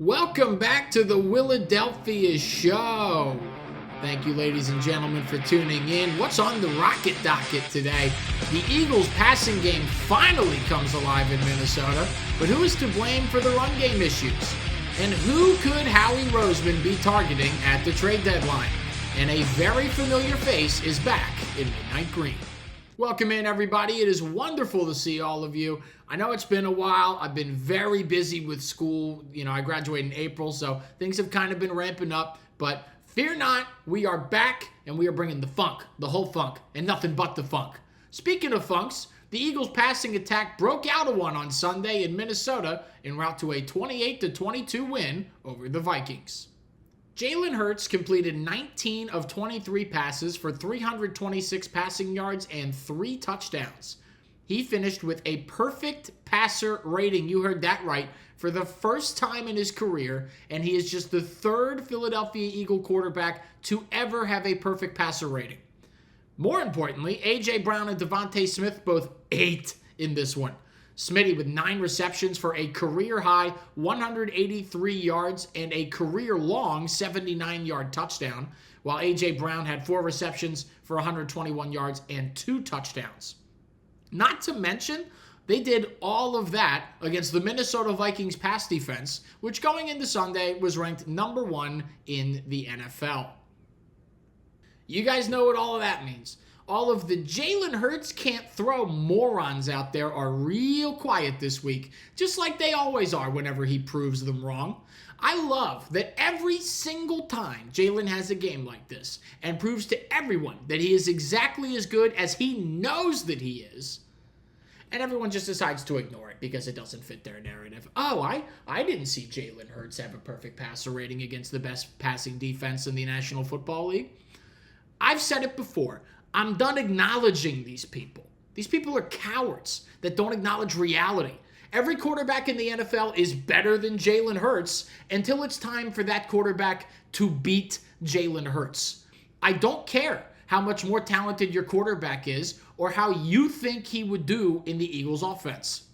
Welcome back to the Willadelphia show. Thank you, ladies and gentlemen, for tuning in. What's on the rocket docket today? The Eagles' passing game finally comes alive in Minnesota, but who is to blame for the run game issues? And who could Howie Roseman be targeting at the trade deadline? And a very familiar face is back in Midnight Green. Welcome in, everybody. It is wonderful to see all of you. I know it's been a while. I've been very busy with school. I graduated in April, so things have kind of been ramping up. But fear not, we are back, and we are bringing the funk, the whole funk, and nothing but the funk. Speaking of funks, the Eagles' passing attack broke out of one on Sunday in Minnesota en route to a 28-22 win over the Vikings. Jalen Hurts completed 19 of 23 passes for 326 passing yards and 3 touchdowns. He finished with a perfect passer rating, you heard that right, for the first time in his career, and he is just the third Philadelphia Eagle quarterback to ever have a perfect passer rating. More importantly, A.J. Brown and Devontae Smith both ate in this one. Smitty with 9 receptions for a career-high 183 yards and a career-long 79-yard touchdown, while A.J. Brown had 4 receptions for 121 yards and 2 touchdowns. Not to mention, they did all of that against the Minnesota Vikings pass defense, which going into Sunday was ranked number 1 in the NFL. You guys know what all of that means. All of the Jalen Hurts can't throw morons out there are real quiet this week, just like they always are whenever he proves them wrong. I love that every single time Jalen has a game like this and proves to everyone that he is exactly as good as he knows that he is, and everyone just decides to ignore it because it doesn't fit their narrative. Oh, I didn't see Jalen Hurts have a perfect passer rating against the best passing defense in the National Football League. I've said it before. I'm done acknowledging these people. These people are cowards that don't acknowledge reality. Every quarterback in the NFL is better than Jalen Hurts until it's time for that quarterback to beat Jalen Hurts. I don't care how much more talented your quarterback is or how you think he would do in the Eagles offense.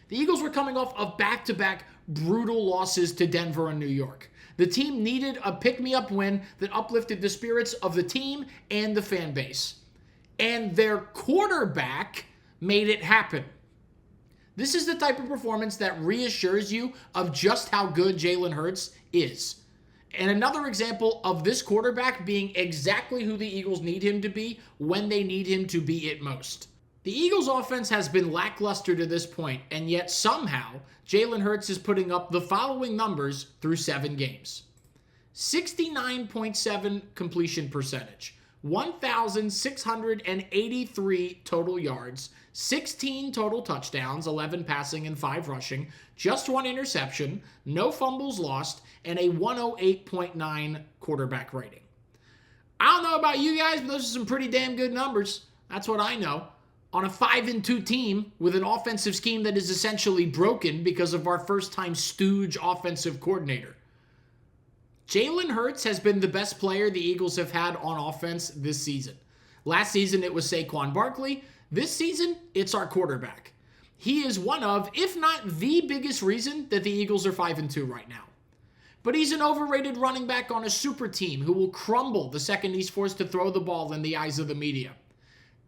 The Eagles were coming off of back-to-back brutal losses to Denver and New York. The team needed a pick-me-up win that uplifted the spirits of the team and the fan base. And their quarterback made it happen. This is the type of performance that reassures you of just how good Jalen Hurts is. And another example of this quarterback being exactly who the Eagles need him to be when they need him to be it most. The Eagles' offense has been lackluster to this point, and yet somehow Jalen Hurts is putting up the following numbers through 7 games. 69.7 completion percentage. 1,683 total yards, 16 total touchdowns, 11 passing and 5 rushing, just 1 interception, no fumbles lost, and a 108.9 quarterback rating. I don't know about you guys, but those are some pretty damn good numbers. That's what I know. On a 5-2 team with an offensive scheme that is essentially broken because of our first-time stooge offensive coordinator. Jalen Hurts has been the best player the Eagles have had on offense this season. Last season, it was Saquon Barkley. This season, it's our quarterback. He is one of, if not the biggest reason that the Eagles are 5-2 right now. But he's an overrated running back on a super team who will crumble the second he's forced to throw the ball in the eyes of the media.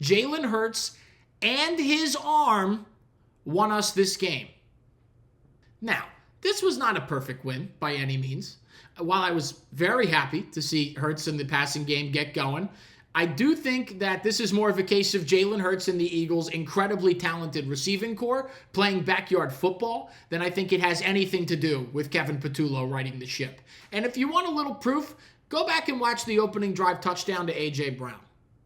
Jalen Hurts and his arm won us this game. Now, this was not a perfect win by any means. While I was very happy to see Hurts in the passing game get going, I do think that this is more of a case of Jalen Hurts and the Eagles' incredibly talented receiving core playing backyard football than I think it has anything to do with Kevin Patullo riding the ship. And if you want a little proof, go back and watch the opening drive touchdown to A.J. Brown.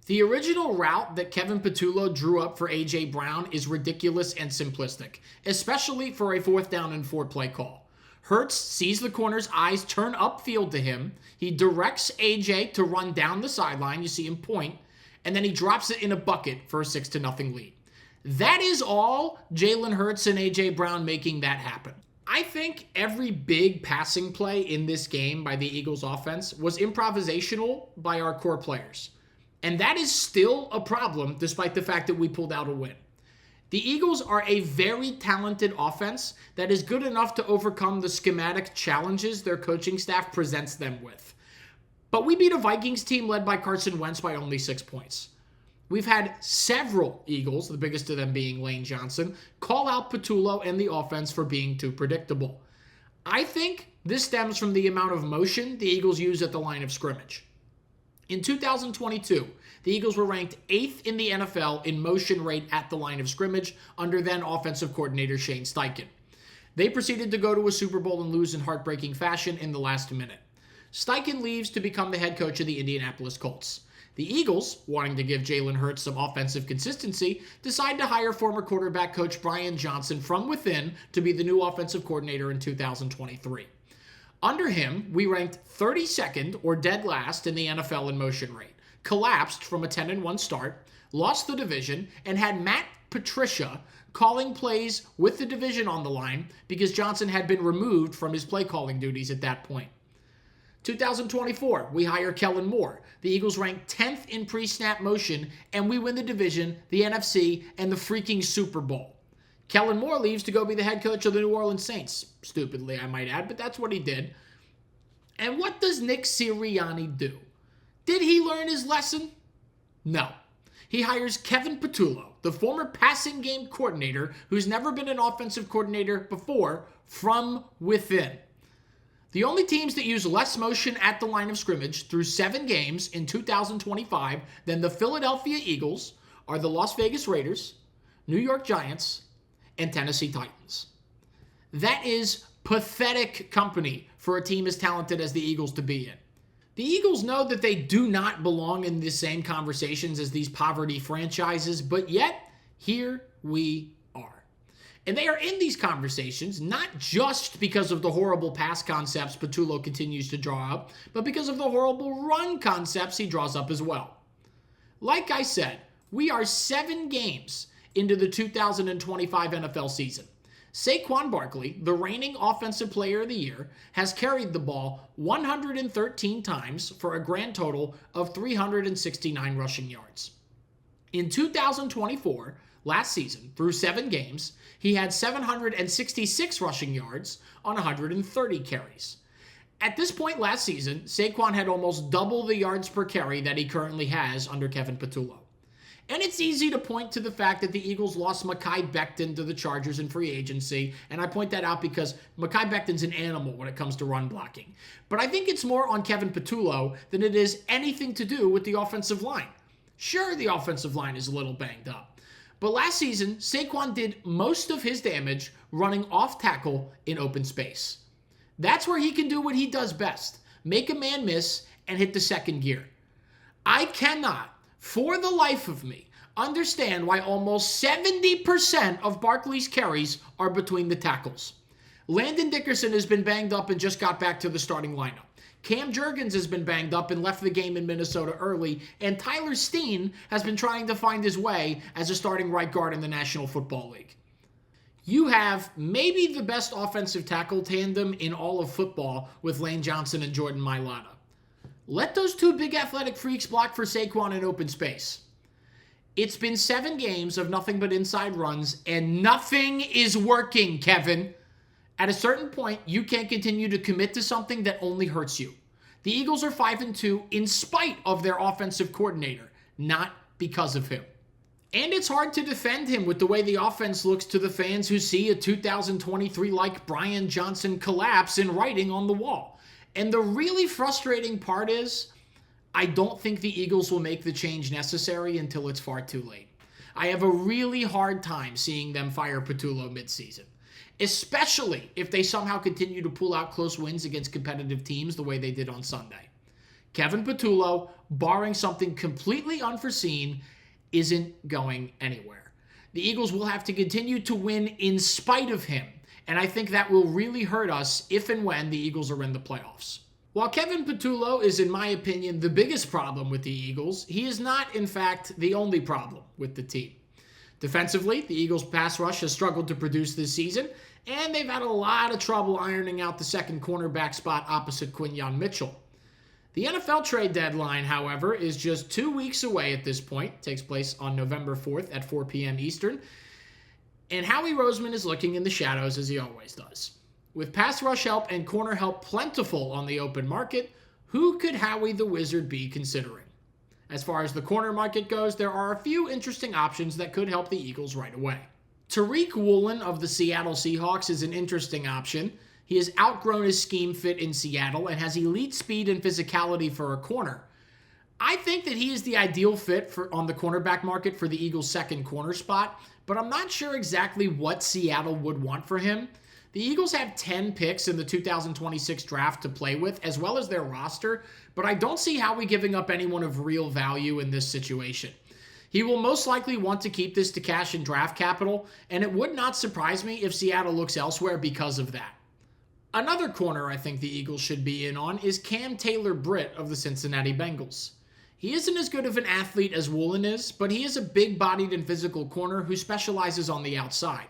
The original route that Kevin Patullo drew up for A.J. Brown is ridiculous and simplistic, especially for a 4th down and 4 play call. Hurts sees the corner's eyes turn upfield to him. He directs AJ to run down the sideline. You see him point. And then he drops it in a bucket for a 6-0 lead. That is all Jalen Hurts and AJ Brown making that happen. I think every big passing play in this game by the Eagles offense was improvisational by our core players. And that is still a problem despite the fact that we pulled out a win. The Eagles are a very talented offense that is good enough to overcome the schematic challenges their coaching staff presents them with. But we beat a Vikings team led by Carson Wentz by only 6 points. We've had several Eagles, the biggest of them being Lane Johnson, call out Patullo and the offense for being too predictable. I think this stems from the amount of motion the Eagles use at the line of scrimmage. In 2022, the Eagles were ranked 8th in the NFL in motion rate at the line of scrimmage under then offensive coordinator Shane Steichen. They proceeded to go to a Super Bowl and lose in heartbreaking fashion in the last minute. Steichen leaves to become the head coach of the Indianapolis Colts. The Eagles, wanting to give Jalen Hurts some offensive consistency, decide to hire former quarterback coach Brian Johnson from within to be the new offensive coordinator in 2023. Under him, we ranked 32nd or dead last in the NFL in motion rate, collapsed from a 10-1 start, lost the division, and had Matt Patricia calling plays with the division on the line because Johnson had been removed from his play calling duties at that point. 2024, we hire Kellen Moore. The Eagles rank 10th in pre-snap motion, and we win the division, the NFC, and the freaking Super Bowl. Kellen Moore leaves to go be the head coach of the New Orleans Saints. Stupidly, I might add, but that's what he did. And what does Nick Sirianni do? Did he learn his lesson? No. He hires Kevin Patullo, the former passing game coordinator who's never been an offensive coordinator before, from within. The only teams that use less motion at the line of scrimmage through 7 games in 2025 than the Philadelphia Eagles are the Las Vegas Raiders, New York Giants, and Tennessee Titans. That is pathetic company for a team as talented as the Eagles to be in. The Eagles know that they do not belong in the same conversations as these poverty franchises, but yet, here we are. And they are in these conversations not just because of the horrible pass concepts Patullo continues to draw up, but because of the horrible run concepts he draws up as well. Like I said, we are 7 games into the 2025 NFL season. Saquon Barkley, the reigning Offensive Player of the Year, has carried the ball 113 times for a grand total of 369 rushing yards. In 2024, last season, through 7 games, he had 766 rushing yards on 130 carries. At this point last season, Saquon had almost double the yards per carry that he currently has under Kevin Patullo. And it's easy to point to the fact that the Eagles lost Mekhi Becton to the Chargers in free agency, and I point that out because Mekhi Becton's an animal when it comes to run blocking. But I think it's more on Kevin Patullo than it is anything to do with the offensive line. Sure, the offensive line is a little banged up. But last season, Saquon did most of his damage running off tackle in open space. That's where he can do what he does best, make a man miss and hit the second gear. I cannot, for the life of me, understand why almost 70% of Barkley's carries are between the tackles. Landon Dickerson has been banged up and just got back to the starting lineup. Cam Jurgens has been banged up and left the game in Minnesota early, and Tyler Steen has been trying to find his way as a starting right guard in the National Football League. You have maybe the best offensive tackle tandem in all of football with Lane Johnson and Jordan Mailata. Let those 2 big athletic freaks block for Saquon in open space. It's been 7 games of nothing but inside runs, and nothing is working, Kevin. At a certain point, you can't continue to commit to something that only hurts you. The Eagles are 5-2 in spite of their offensive coordinator, not because of him. And it's hard to defend him with the way the offense looks to the fans who see a 2023-like Brian Johnson collapse in writing on the wall. And the really frustrating part is, I don't think the Eagles will make the change necessary until it's far too late. I have a really hard time seeing them fire Patullo midseason, especially if they somehow continue to pull out close wins against competitive teams the way they did on Sunday. Kevin Patullo, barring something completely unforeseen, isn't going anywhere. The Eagles will have to continue to win in spite of him, and I think that will really hurt us if and when the Eagles are in the playoffs. While Kevin Patullo is, in my opinion, the biggest problem with the Eagles, he is not, in fact, the only problem with the team. Defensively, the Eagles' pass rush has struggled to produce this season, and they've had a lot of trouble ironing out the second cornerback spot opposite Quinyon Mitchell. The NFL trade deadline, however, is just 2 weeks away at this point. It takes place on November 4th at 4 p.m. Eastern. And Howie Roseman is looking in the shadows as he always does. With pass rush help and corner help plentiful on the open market, who could Howie the Wizard be considering? As far as the corner market goes, there are a few interesting options that could help the Eagles right away. Tariq Woolen of the Seattle Seahawks is an interesting option. He has outgrown his scheme fit in Seattle and has elite speed and physicality for a corner. I think that he is the ideal fit on the cornerback market for the Eagles' second corner spot, but I'm not sure exactly what Seattle would want for him. The Eagles have 10 picks in the 2026 draft to play with, as well as their roster, but I don't see Howie giving up anyone of real value in this situation. He will most likely want to keep this to cash and draft capital, and it would not surprise me if Seattle looks elsewhere because of that. Another corner I think the Eagles should be in on is Cam Taylor-Britt of the Cincinnati Bengals. He isn't as good of an athlete as Woolen is, but he is a big-bodied and physical corner who specializes on the outside.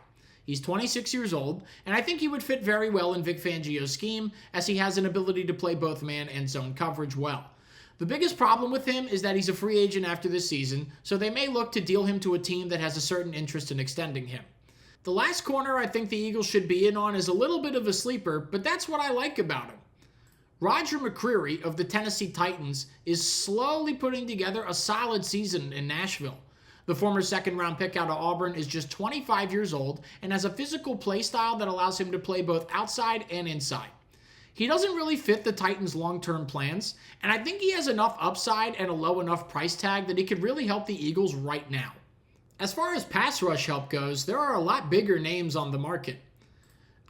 He's 26 years old, and I think he would fit very well in Vic Fangio's scheme, as he has an ability to play both man and zone coverage well. The biggest problem with him is that he's a free agent after this season, so they may look to deal him to a team that has a certain interest in extending him. The last corner I think the Eagles should be in on is a little bit of a sleeper, but that's what I like about him. Roger McCreary of the Tennessee Titans is slowly putting together a solid season in Nashville. The former second-round pick out of Auburn is just 25 years old and has a physical play style that allows him to play both outside and inside. He doesn't really fit the Titans' long-term plans, and I think he has enough upside and a low enough price tag that he could really help the Eagles right now. As far as pass rush help goes, there are a lot bigger names on the market.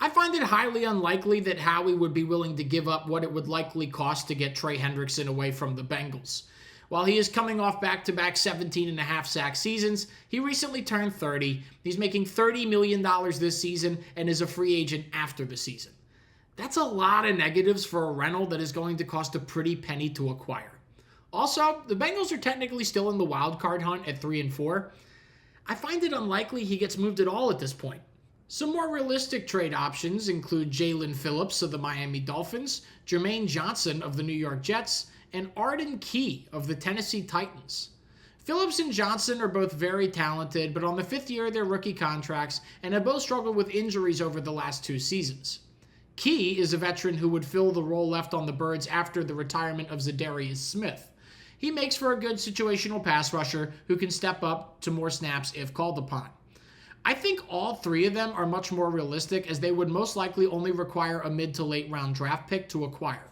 I find it highly unlikely that Howie would be willing to give up what it would likely cost to get Trey Hendrickson away from the Bengals. While he is coming off back-to-back 17.5 sack seasons, he recently turned 30. He's making $30 million this season and is a free agent after the season. That's a lot of negatives for a rental that is going to cost a pretty penny to acquire. Also, the Bengals are technically still in the wild card hunt at 3-4. I find it unlikely he gets moved at all at this point. Some more realistic trade options include Jalen Phillips of the Miami Dolphins, Jermaine Johnson of the New York Jets, and Arden Key of the Tennessee Titans. Phillips and Johnson are both very talented, but on the fifth year of their rookie contracts and have both struggled with injuries over the last 2 seasons. Key is a veteran who would fill the role left on the Birds after the retirement of Zadarius Smith. He makes for a good situational pass rusher who can step up to more snaps if called upon. I think all 3 of them are much more realistic, as they would most likely only require a mid to late round draft pick to acquire.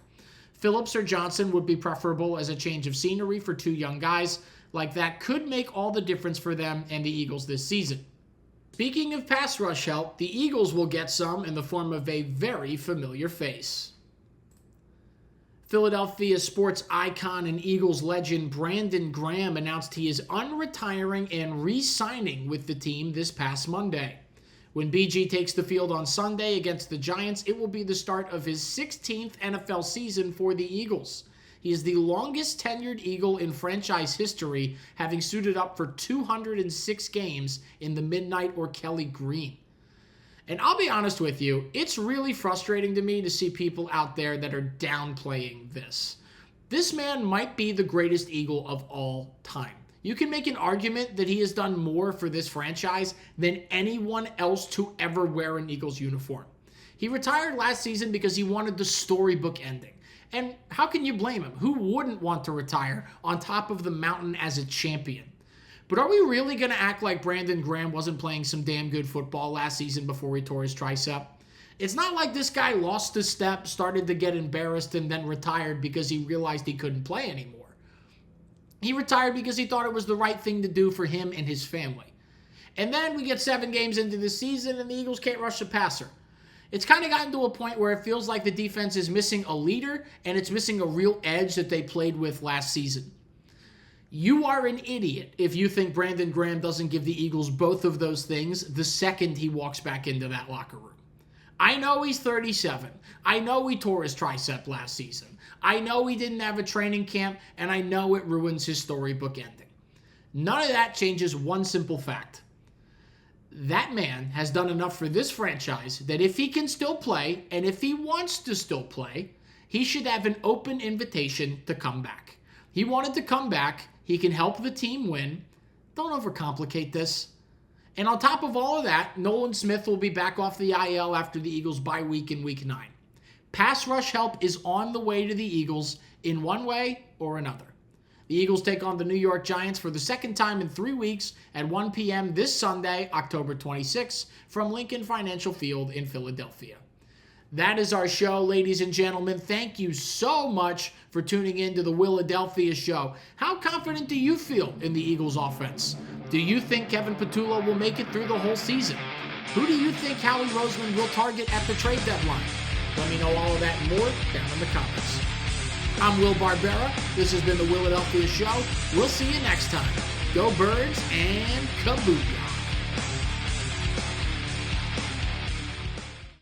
Phillips or Johnson would be preferable as a change of scenery for 2 young guys. Like that could make all the difference for them and the Eagles this season. Speaking of pass rush help, the Eagles will get some in the form of a very familiar face. Philadelphia sports icon and Eagles legend Brandon Graham announced he is unretiring and re-signing with the team this past Monday. When BG takes the field on Sunday against the Giants, it will be the start of his 16th NFL season for the Eagles. He is the longest tenured Eagle in franchise history, having suited up for 206 games in the Midnight or Kelly Green. And I'll be honest with you, it's really frustrating to me to see people out there that are downplaying this. This man might be the greatest Eagle of all time. You can make an argument that he has done more for this franchise than anyone else to ever wear an Eagles uniform. He retired last season because he wanted the storybook ending. And how can you blame him? Who wouldn't want to retire on top of the mountain as a champion? But are we really going to act like Brandon Graham wasn't playing some damn good football last season before he tore his tricep? It's not like this guy lost a step, started to get embarrassed, and then retired because he realized he couldn't play anymore. He retired because he thought it was the right thing to do for him and his family. And then we get 7 games into the season and the Eagles can't rush the passer. It's kind of gotten to a point where it feels like the defense is missing a leader and it's missing a real edge that they played with last season. You are an idiot if you think Brandon Graham doesn't give the Eagles both of those things the second he walks back into that locker room. I know he's 37. I know he tore his tricep last season. I know he didn't have a training camp, and I know it ruins his storybook ending. None of that changes one simple fact. That man has done enough for this franchise that if he can still play, and if he wants to still play, he should have an open invitation to come back. He wanted to come back. He can help the team win. Don't overcomplicate this. And on top of all of that, Nolan Smith will be back off the IL after the Eagles' bye week in Week 9. Pass rush help is on the way to the Eagles in one way or another. The Eagles take on the New York Giants for the second time in 3 weeks at 1 p.m. this Sunday, October 26th, from Lincoln Financial Field in Philadelphia. That is our show, ladies and gentlemen. Thank you so much for tuning in to the Willadelphia show. How confident do you feel in the Eagles offense? Do you think Kevin Patullo will make it through the whole season? Who do you think Howie Roseman will target at the trade deadline? Let me know all of that and more down in the comments. I'm Will Barbera. This has been the Willadelphia show. We'll see you next time. Go Birds and Kabooyah.